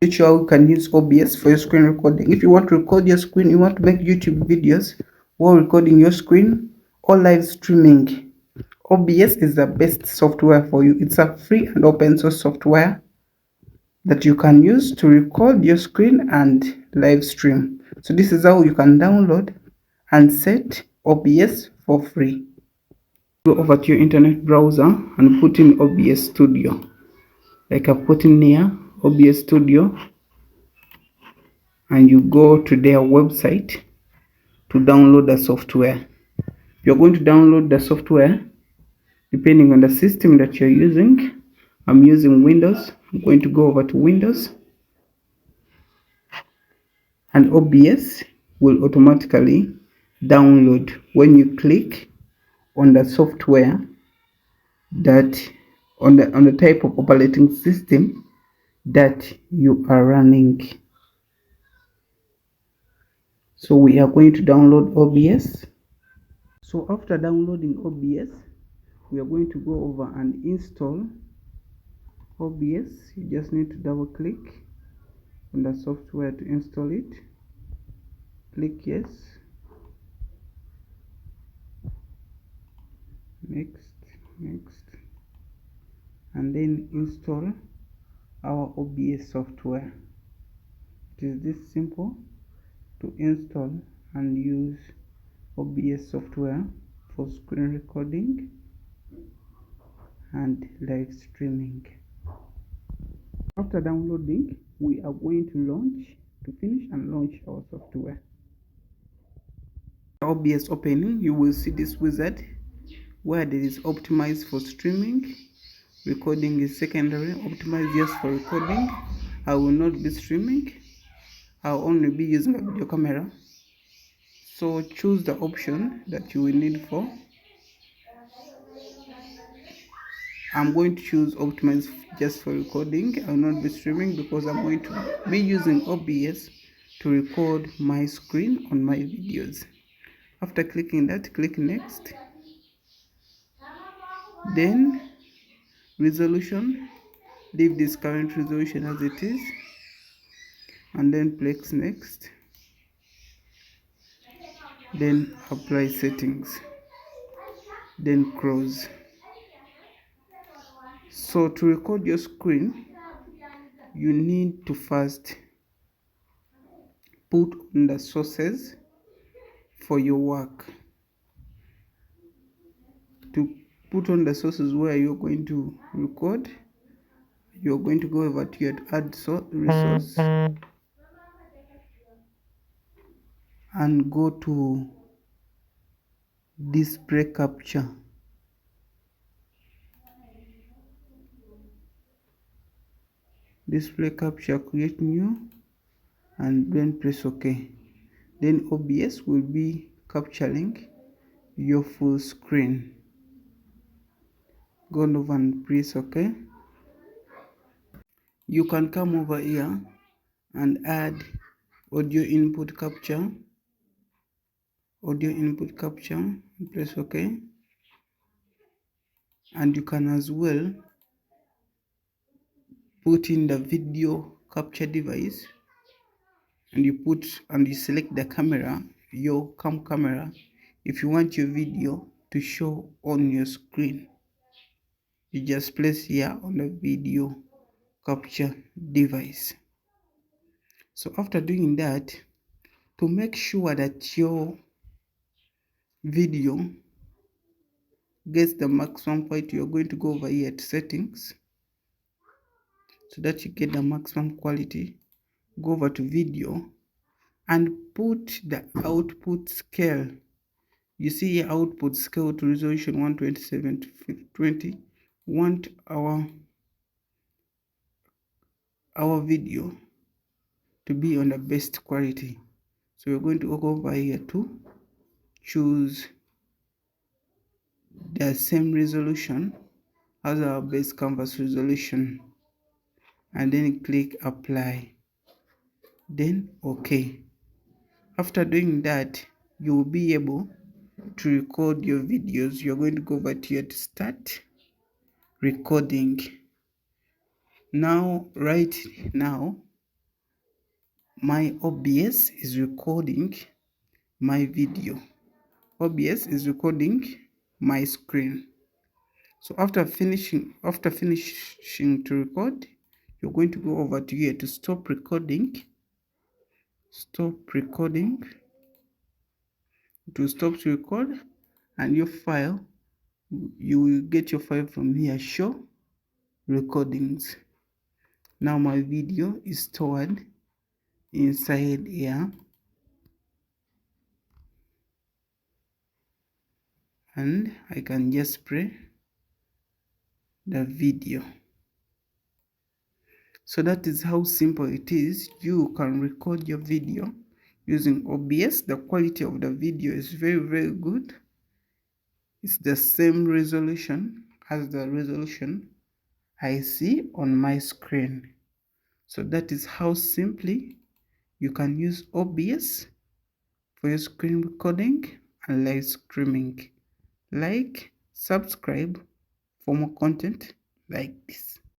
Teach you how you can use OBS for your screen recording. If you want to record your screen, you want to make YouTube videos while recording your screen or live streaming, OBS is the best software for you. It's a free and open source software that you can use to record your screen and live stream. So this is how you can download and set OBS for free. Go over to your internet browser and put in OBS Studio. Like I've put in here, OBS Studio, and you go to their website to download the software. You're going to download the software depending on the system that you're using. I'm using Windows. I'm going to go over to Windows, and OBS will automatically download when you click on the software that on the type of operating system that you are running. So we are going to download OBS. So after downloading OBS, we are going to go over and install OBS. You just need to double click on the software to install it. Click yes, next, and then install our OBS software. It is this simple to install and use OBS software for screen recording and live streaming. After downloading, we are going to finish and launch our software. OBS opening, you will see this wizard where there is optimized for streaming. Recording is secondary, optimized just for recording. I will not be streaming, I'll only be using a video camera. So choose the option that you will need for. I'm going to choose optimize just for recording. I will not be streaming because I'm going to be using OBS to record my screen on my videos. After clicking that, click next. Then resolution, leave this current resolution as it is, and then click next. Then apply settings, then close. So to record your screen, you need to first put on the sources for your work. To put on the sources where you're going to record, you're going to go over to your add resource and go to display capture. Display capture, create new, and then press OK. Then OBS will be capturing your full screen. Go over and press OK. You can come over here and add audio input capture. Press OK. And you can as well put in the video capture device, and you select the camera, your camera, if you want your video to show on your screen. You just place here on the video capture device. So after doing that, to make sure that your video gets the maximum quality, you're going to go over here to settings so that you get the maximum quality. Go over to video and put the output scale. You see here, output scale to resolution 127 to 520. Want our video to be on the best quality, so we're going to go over here to choose the same resolution as our base canvas resolution, and then click apply, then OK. After doing that, you will be able to record your videos. You're going to go over to here to start recording. Now, right now, My OBS is recording my video. OBS is recording my screen. So after finishing to record, you're going to go over to here to stop recording. Stop recording. To stop to record, and your file, you will get your file from here, show recordings. Now my video is stored inside here, and I can just play the video. So that is how simple it is. You can record your video using OBS. The quality of the video is very good. It's the same resolution as the resolution I see on my screen. So that is how simply you can use OBS for your screen recording and live streaming. Like, subscribe for more content like this.